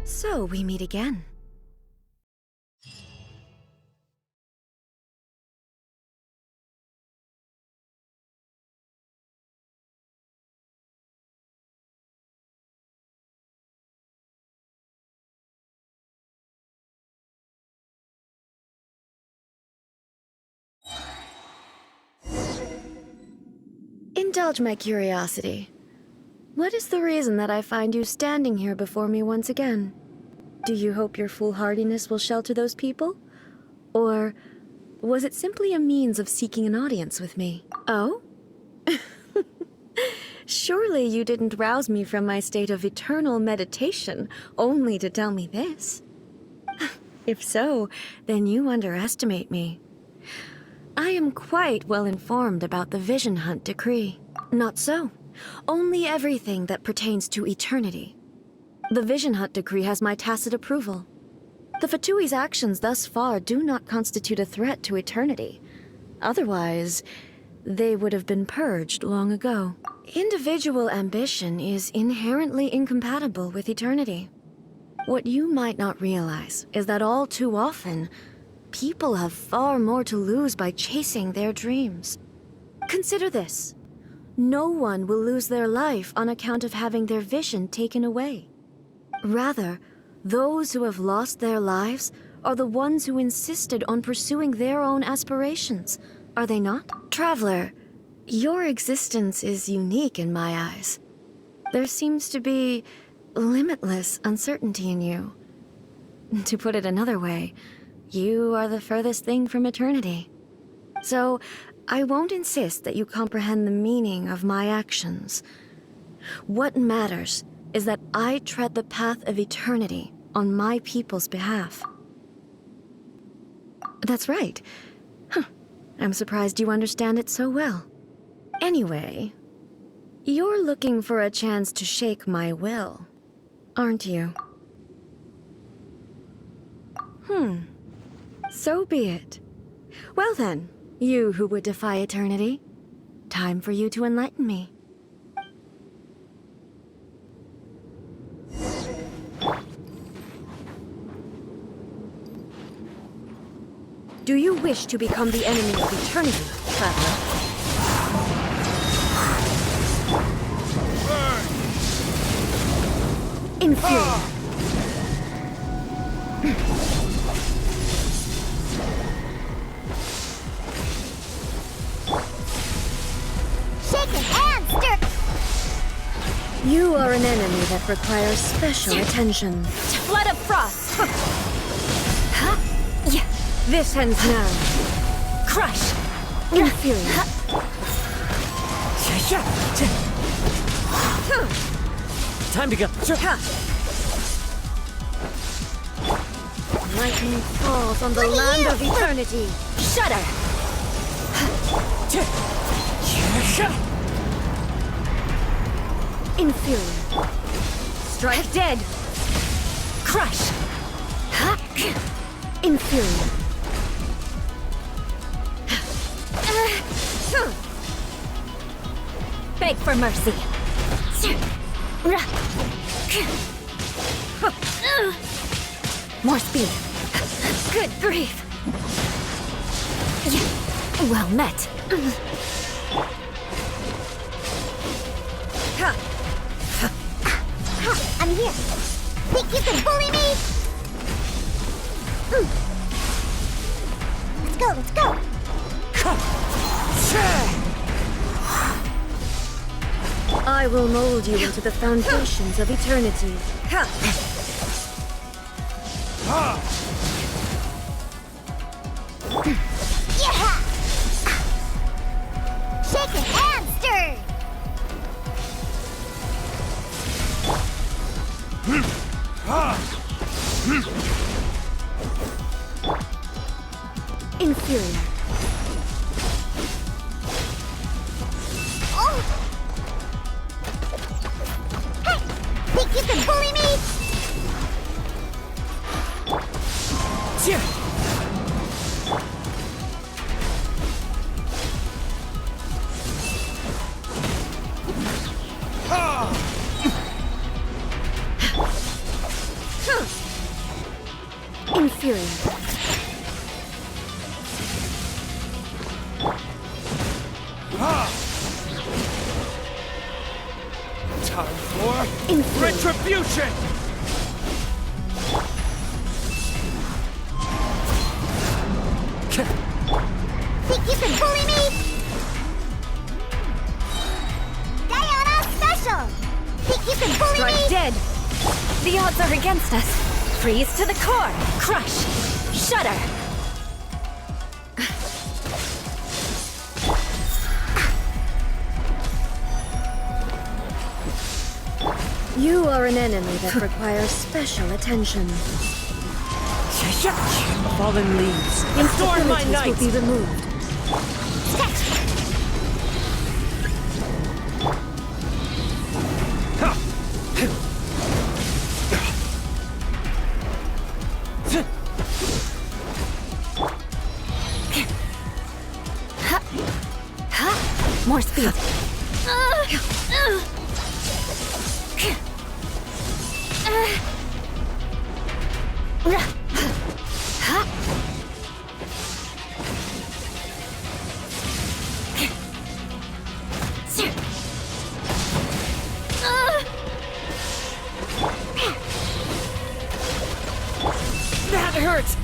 So we meet again. Indulge my curiosity. What is the reason that I find you standing here before me once again? Do you hope your foolhardiness will shelter those people? Or was it simply a means of seeking an audience with me? Oh? Surely you didn't rouse me from my state of eternal meditation only to tell me this. If so, then you underestimate me. I am quite well informed about the Vision Hunt decree. Not so. Only everything that pertains to eternity. The Vision Hunt decree has my tacit approval. The Fatui's actions thus far do not constitute a threat to eternity. Otherwise, they would have been purged long ago. Individual ambition is inherently incompatible with eternity. What you might not realize is that all too often, people have far more to lose by chasing their dreams. Consider this. No one will lose their life on account of having their vision taken away. Rather, those who have lost their lives are the ones who insisted on pursuing their own aspirations, are they not? Traveler, your existence is unique in my eyes. There seems to be limitless uncertainty in you. To put it another way, you are the furthest thing from eternity. So, I won't insist that you comprehend the meaning of my actions. What matters is that I tread the path of eternity on my people's behalf. That's right. I'm surprised you understand it so well. Anyway, you're looking for a chance to shake my will, aren't you? So be it. Well then, you who would defy eternity, time for you to enlighten me. Do you wish to become the enemy of eternity, traveler? Infuriate. Shaken and stirred. You are an enemy that requires special attention. Flood of frost. This ends now. Crush. Infuriate. Time to go. Lightning falls on the land of eternity. Shudder. Infuriate. Strike dead. Crush. Infuriate. Beg for mercy. More speed. Good grief. Well met. I'm here. Think you can bully me? Let's go, let's go. I will mold you into the foundations of eternity. Yeah! Shaken and stirred. Infuriate. Oh! Hey! Think you can bully me? came through. Retribution! Think you can bully me? Diana Special! Think you can bully Strike me? dead! The odds are against us. Freeze to the core! Crush! Shudder! You are an enemy that requires special attention. Fallen leaves. Adorn my Instabilities night! will be removed. More speed. That hurts!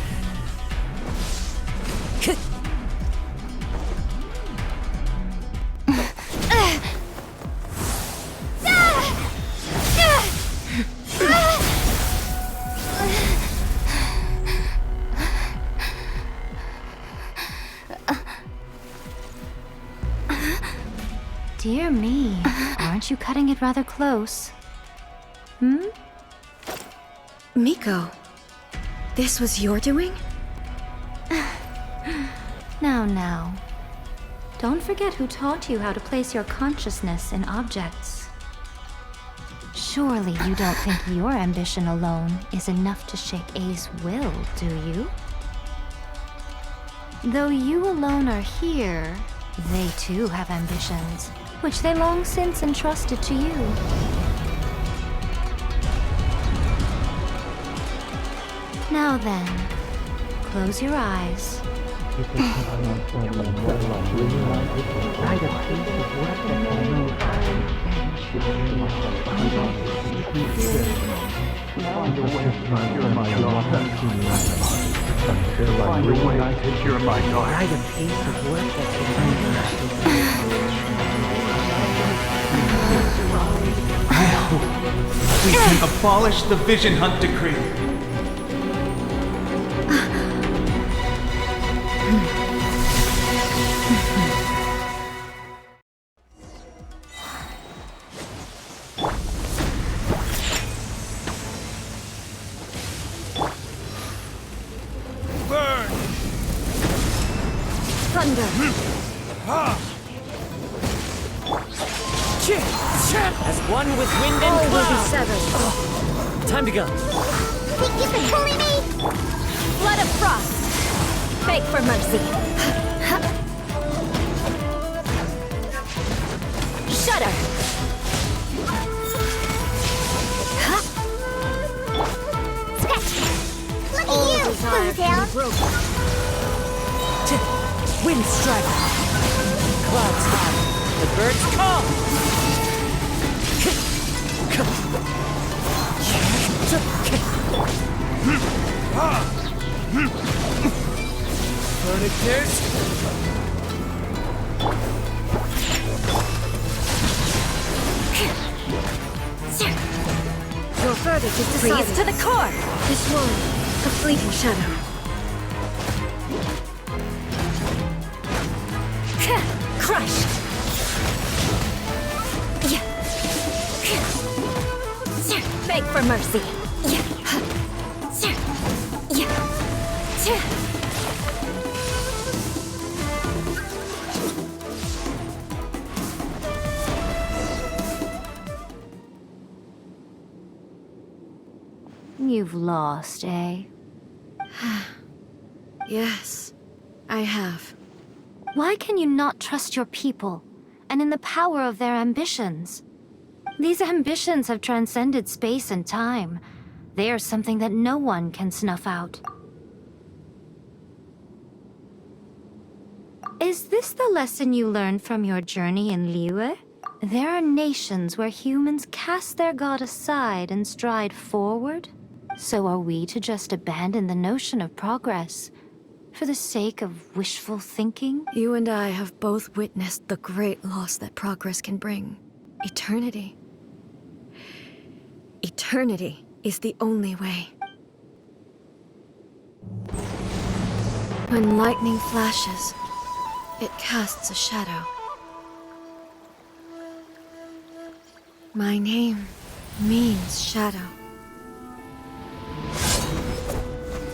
Dear me, aren't you cutting it rather close? Miko, this was your doing? Now. Don't forget who taught you how to place your consciousness in objects. Surely you don't think your ambition alone is enough to shake A's will, do you? Though you alone are here, they too have ambitions, which they long since entrusted to you. Now then, close your eyes. We can abolish the Vision Hunt Decree. Burn! Thunder! As one with wind All and will be cloud! severed. Time to go. Think you can bully me? Blood of Frost! Beg for mercy. Shudder! Sketch! Look All at you, desire Blue can Down! be broken. Wind strike. Clouds high. The birds call. Furniture. Your verdict is Freeze decided. to the core! This one, a fleeting shadow. Crush! Beg for mercy. You've lost, eh? Yes, I have. Why can you not trust your people, and in the power of their ambitions? These ambitions have transcended space and time. They are something that no one can snuff out. Is this the lesson you learned from your journey in Liyue? There are nations where humans cast their god aside and stride forward. So are we to just abandon the notion of progress for the sake of wishful thinking? You and I have both witnessed the great loss that progress can bring. Eternity. Eternity is the only way. When lightning flashes, it casts a shadow. My name means shadow.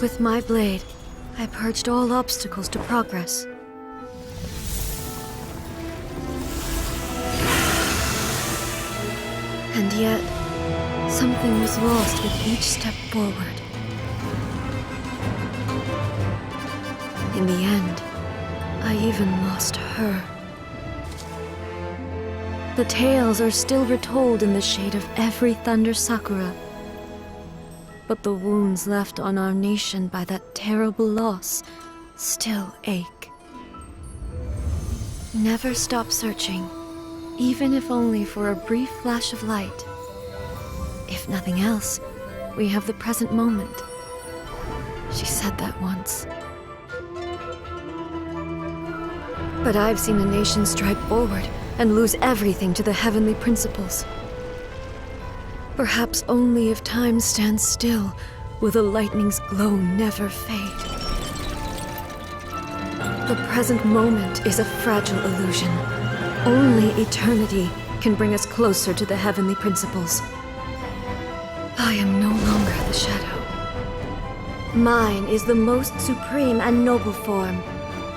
With my blade, I purged all obstacles to progress. And yet, something was lost with each step forward. In the end, I even lost her. The tales are still retold in the shade of every Thunder Sakura. But the wounds left on our nation by that terrible loss still ache. Never stop searching, even if only for a brief flash of light. If nothing else, we have the present moment. She said that once. But I've seen a nation stride forward and lose everything to the heavenly principles. Perhaps only if time stands still will the lightning's glow never fade. The present moment is a fragile illusion. Only eternity can bring us closer to the heavenly principles. I am no longer the shadow. Mine is the most supreme and noble form.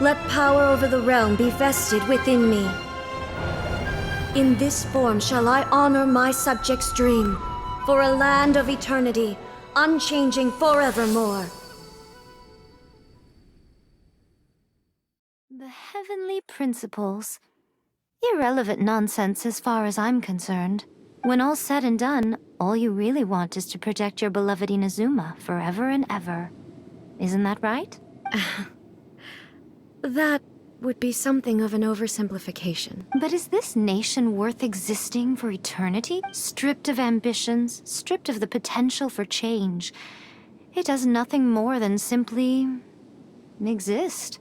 Let power over the realm be vested within me. In this form shall I honor my subjects' dream, for a land of eternity, unchanging forevermore. The heavenly principles. Irrelevant nonsense as far as I'm concerned. When all's said and done, all you really want is to protect your beloved Inazuma forever and ever. Isn't that right? That would be something of an oversimplification. But is this nation worth existing for eternity? Stripped of ambitions, stripped of the potential for change. It does nothing more than simply exist.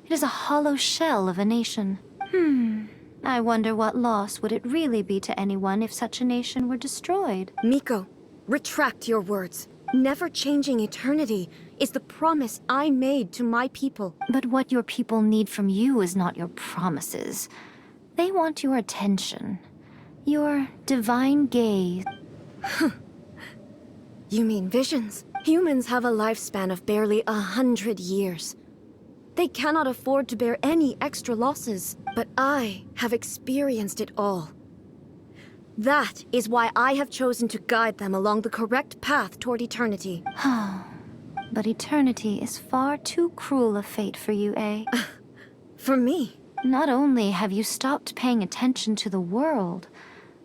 It is a hollow shell of a nation. I wonder what loss would it really be to anyone if such a nation were destroyed? Miko, retract your words. Never changing eternity is the promise I made to my people. But what your people need from you is not your promises. They want your attention. Your divine gaze. You mean visions? Humans have a lifespan of barely 100 years. They cannot afford to bear any extra losses. But I have experienced it all. That is why I have chosen to guide them along the correct path toward eternity. But eternity is far too cruel a fate for you, eh? For me? Not only have you stopped paying attention to the world,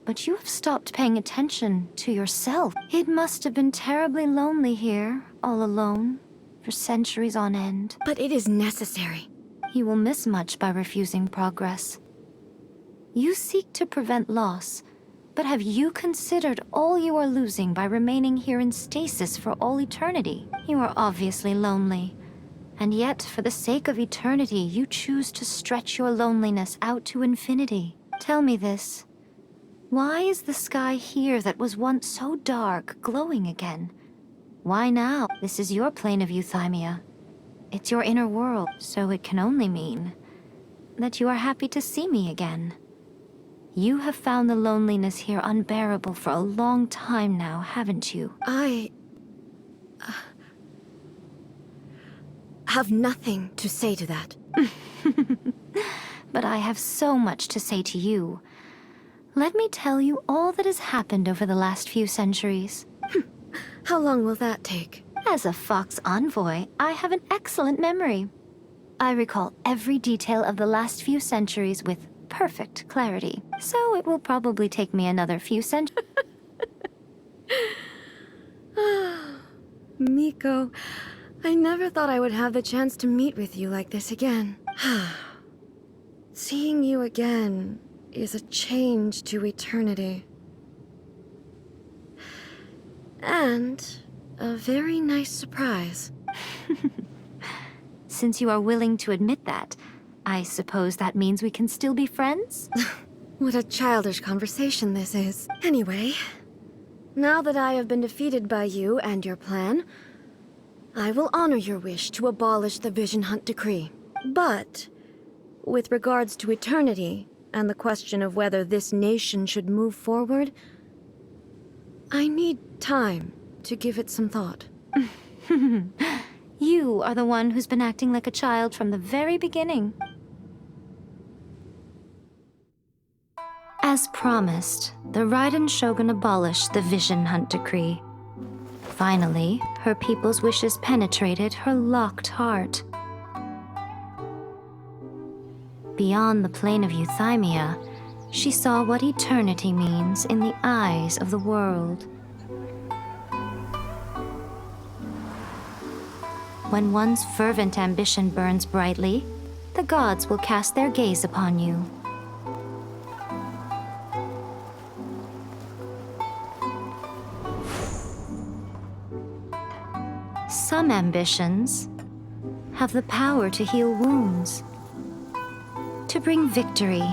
but you have stopped paying attention to yourself. It must have been terribly lonely here, all alone, for centuries on end. But it is necessary. You will miss much by refusing progress. You seek to prevent loss, but have you considered all you are losing by remaining here in stasis for all eternity? You are obviously lonely, and yet for the sake of eternity, you choose to stretch your loneliness out to infinity. Tell me this. Why is the sky here that was once so dark glowing again? Why now? This is your plane of euthymia. It's your inner world, so it can only mean that you are happy to see me again. You have found the loneliness here unbearable for a long time now, haven't you? I have nothing to say to that. But I have so much to say to you. Let me tell you all that has happened over the last few centuries. How long will that take? As a Fox envoy, I have an excellent memory. I recall every detail of the last few centuries with perfect clarity. So it will probably take me another few centuries. Miko, I never thought I would have the chance to meet with you like this again. Seeing you again is a change to eternity. And a very nice surprise. Since you are willing to admit that, I suppose that means we can still be friends? What a childish conversation this is. Anyway, now that I have been defeated by you and your plan, I will honor your wish to abolish the Vision Hunt Decree. But, with regards to eternity, and the question of whether this nation should move forward, I need time to give it some thought. You are the one who's been acting like a child from the very beginning. As promised, the Raiden Shogun abolished the Vision Hunt Decree. Finally, her people's wishes penetrated her locked heart. Beyond the plane of Euthymia, she saw what eternity means in the eyes of the world. When one's fervent ambition burns brightly, the gods will cast their gaze upon you. Some ambitions have the power to heal wounds, to bring victory,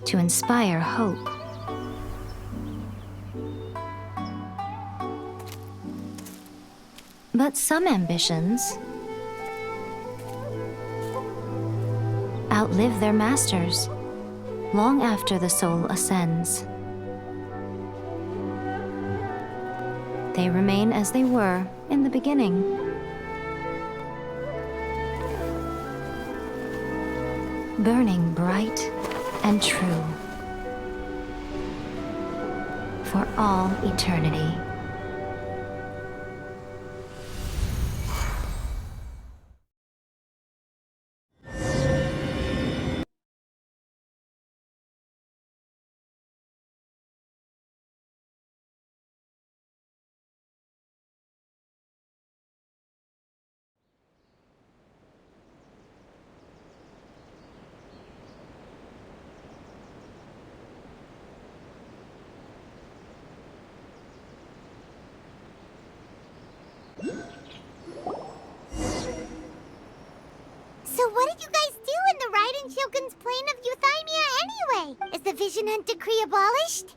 to inspire hope. But some ambitions outlive their masters long after the soul ascends. They remain as they were in the beginning. Burning bright and true for all eternity. So what did you guys do in the Raiden Shogun's plane of Euthymia anyway? Is the Vision Hunt Decree abolished?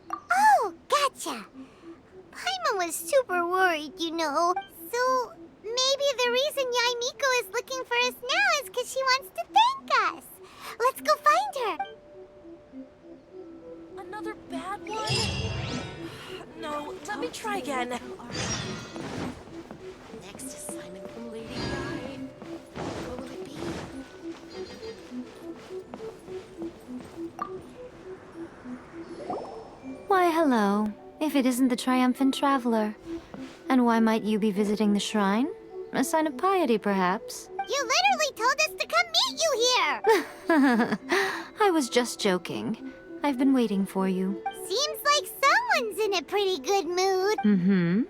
Oh, gotcha. Paimon was super worried, you know. So maybe the reason Yae Miko is looking for us now is because she wants to thank us. Let's go find her. Another bad one? No, let me try again. Next assignment from Lady Guy. What will it be? Why, hello, if it isn't the triumphant traveler. And why might you be visiting the shrine? A sign of piety, perhaps? You literally told us to come meet you here. I was just joking. I've been waiting for you. Seems like someone's in a pretty good mood. Mm-hmm.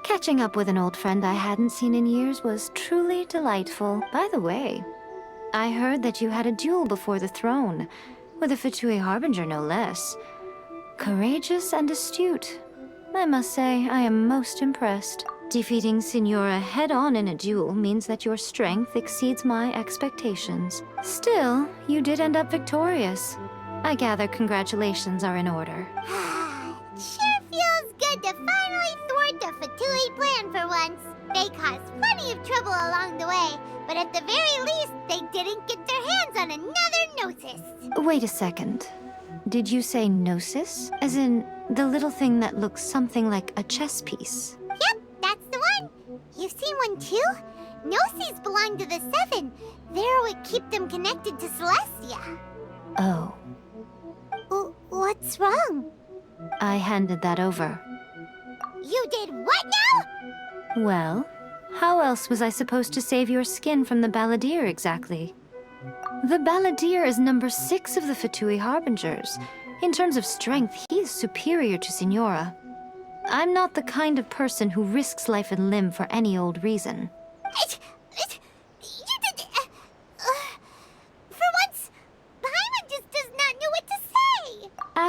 Catching up with an old friend I hadn't seen in years was truly delightful. By the way, I heard that you had a duel before the throne, with a Fatui Harbinger no less. Courageous and astute. I must say, I am most impressed. Defeating Signora head-on in a duel means that your strength exceeds my expectations. Still, you did end up victorious. I gather congratulations are in order. Sure feels good to finally thwart the Fatui plan for once. They caused plenty of trouble along the way, but at the very least, they didn't get their hands on another Gnosis. Wait a second. Did you say Gnosis? As in, the little thing that looks something like a chess piece? Yep, that's the one. You've seen one too? Gnosis belong to the Seven. They're what keep them connected to Celestia. Oh. What's wrong? I handed that over. You did what now? Well, how else was I supposed to save your skin from the Balladeer exactly? The Balladeer is number 6 of the Fatui Harbingers. In terms of strength, he is superior to Signora. I'm not the kind of person who risks life and limb for any old reason. You did...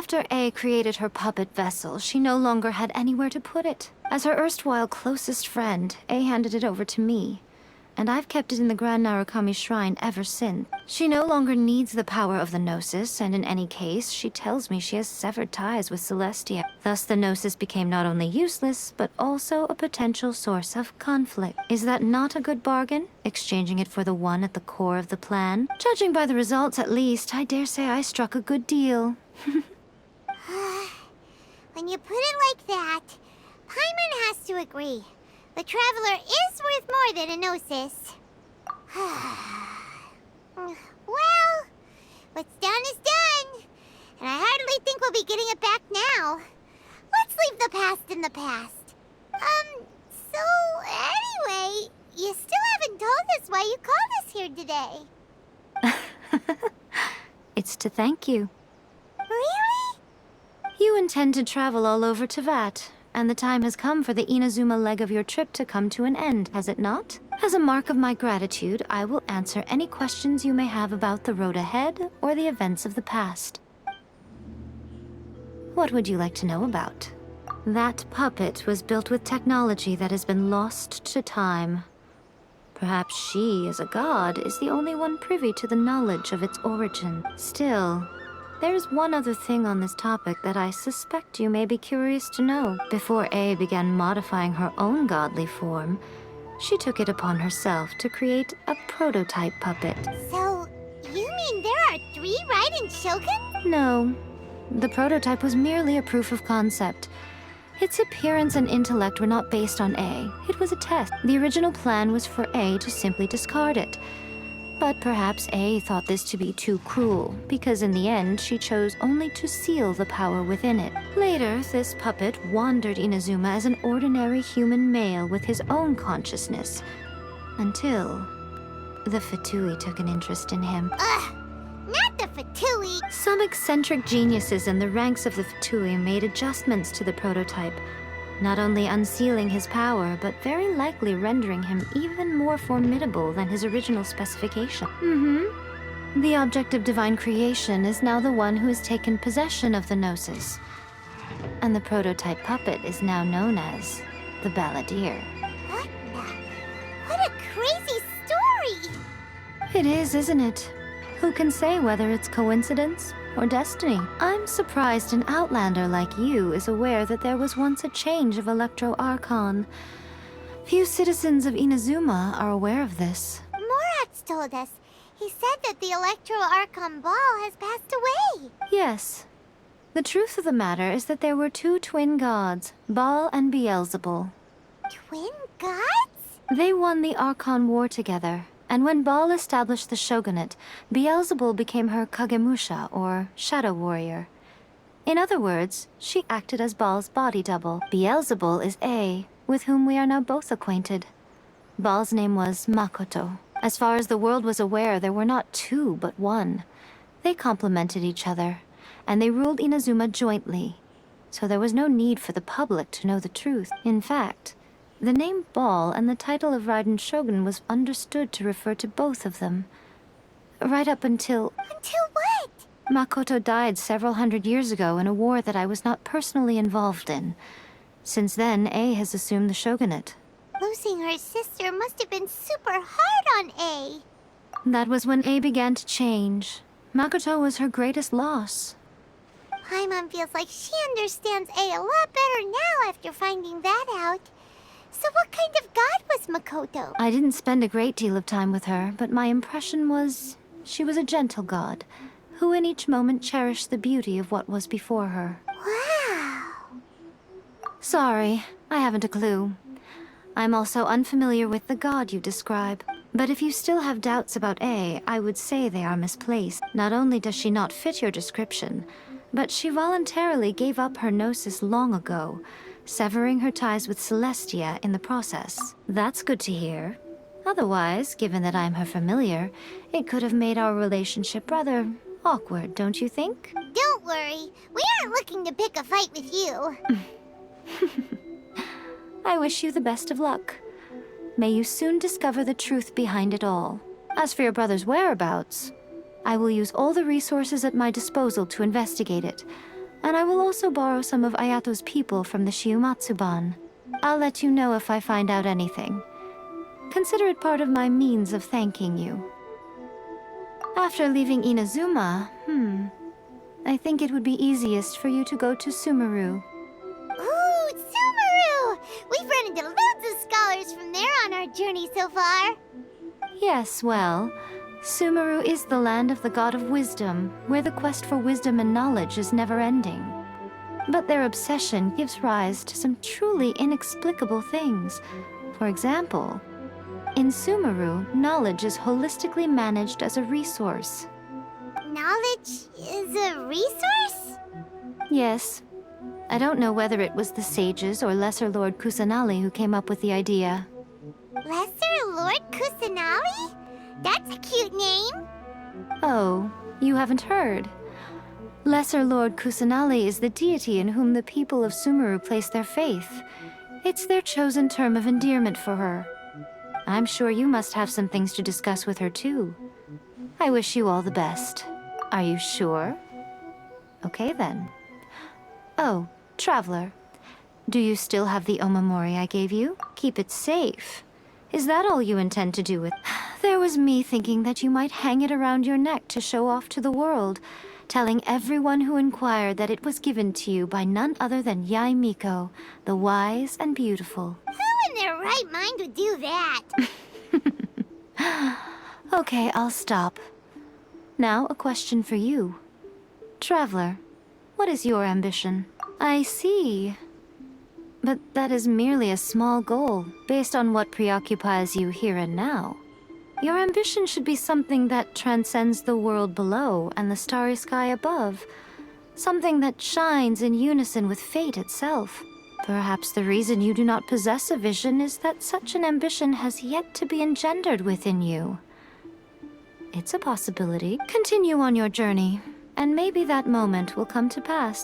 After A created her puppet vessel, she no longer had anywhere to put it. As her erstwhile closest friend, A handed it over to me, and I've kept it in the Grand Narukami Shrine ever since. She no longer needs the power of the Gnosis, and in any case, she tells me she has severed ties with Celestia. Thus, the Gnosis became not only useless, but also a potential source of conflict. Is that not a good bargain, exchanging it for the one at the core of the plan? Judging by the results, at least, I dare say I struck a good deal. When you put it like that, Paimon has to agree. The Traveler is worth more than a Gnosis. Well, what's done is done. And I hardly think we'll be getting it back now. Let's leave the past in the past. So anyway, you still haven't told us why you called us here today. It's to thank you. Really? You intend to travel all over Teyvat, and the time has come for the Inazuma leg of your trip to come to an end, has it not? As a mark of my gratitude, I will answer any questions you may have about the road ahead or the events of the past. What would you like to know about? That puppet was built with technology that has been lost to time. Perhaps she, as a god, is the only one privy to the knowledge of its origin. Still, there's one other thing on this topic that I suspect you may be curious to know. Before A began modifying her own godly form, she took it upon herself to create a prototype puppet. So, you mean there are 3 Raiden Shoguns? No, the prototype was merely a proof of concept. Its appearance and intellect were not based on A. It was a test. The original plan was for A to simply discard it. But perhaps A thought this to be too cruel, because in the end she chose only to seal the power within it. Later, this puppet wandered Inazuma as an ordinary human male with his own consciousness, until the Fatui took an interest in him. Ugh, not the Fatui. Some eccentric geniuses in the ranks of the Fatui made adjustments to the prototype, not only unsealing his power, but very likely rendering him even more formidable than his original specification. The object of divine creation is now the one who has taken possession of the Gnosis, and the prototype puppet is now known as the Balladeer. What a crazy story! It is, isn't it? Who can say whether it's coincidence or destiny? I'm surprised an outlander like you is aware that there was once a change of Electro Archon. Few citizens of Inazuma are aware of this. Morax told us. He said that the Electro Archon Ball has passed away. Yes. The truth of the matter is that there were 2 twin gods, Baal and Beelzebul. Twin gods? They won the Archon War together, and when Baal established the shogunate, Beelzebul became her Kagemusha, or shadow warrior. In other words, she acted as Baal's body double. Beelzebul is A, with whom we are now both acquainted. Baal's name was Makoto. As far as the world was aware, there were not 2, but 1. They complemented each other, and they ruled Inazuma jointly, so there was no need for the public to know the truth. In fact, the name Baal and the title of Raiden Shogun was understood to refer to both of them. Right up until... Until what? Makoto died several hundred years ago in a war that I was not personally involved in. Since then, A has assumed the shogunate. Losing her sister must have been super hard on A. That was when A began to change. Makoto was her greatest loss. Paimon feels like she understands A lot better now after finding that out. So what kind of god was Makoto? I didn't spend a great deal of time with her, but my impression was she was a gentle god, who in each moment cherished the beauty of what was before her. Wow. Sorry, I haven't a clue. I'm also unfamiliar with the god you describe. But if you still have doubts about A, I would say they are misplaced. Not only does she not fit your description, but she voluntarily gave up her gnosis long ago, severing her ties with Celestia in the process. That's good to hear. Otherwise, given that I'm her familiar, it could have made our relationship rather awkward, don't you think? Don't worry. We aren't looking to pick a fight with you. I wish you the best of luck. May you soon discover the truth behind it all. As for your brother's whereabouts, I will use all the resources at my disposal to investigate it. And I will also borrow some of Ayato's people from the Shiumatsuban. I'll let you know if I find out anything. Consider it part of my means of thanking you. After leaving Inazuma, I think it would be easiest for you to go to Sumeru. Ooh, Sumeru! We've run into loads of scholars from there on our journey so far. Yes, well, Sumeru is the land of the god of wisdom, where the quest for wisdom and knowledge is never-ending. But their obsession gives rise to some truly inexplicable things. For example, in Sumeru, knowledge is holistically managed as a resource. Knowledge is a resource? Yes. I don't know whether it was the sages or Lesser Lord Kusanali who came up with the idea. Lesser Lord Kusanali? That's a cute name. Oh, you haven't heard. Lesser Lord Kusanali is the deity in whom the people of Sumeru place their faith. It's their chosen term of endearment for her. I'm sure you must have some things to discuss with her too. I wish you all the best. Are you sure? Okay then. Oh, Traveler. Do you still have the omamori I gave you? Keep it safe. Is that all you intend to do with... There was me thinking that you might hang it around your neck to show off to the world, telling everyone who inquired that it was given to you by none other than Yae Miko, the wise and beautiful. Who in their right mind would do that? Okay, I'll stop. Now, a question for you. Traveler, what is your ambition? I see. But that is merely a small goal, based on what preoccupies you here and now. Your ambition should be something that transcends the world below and the starry sky above. Something that shines in unison with fate itself. Perhaps the reason you do not possess a vision is that such an ambition has yet to be engendered within you. It's a possibility. Continue on your journey, and maybe that moment will come to pass.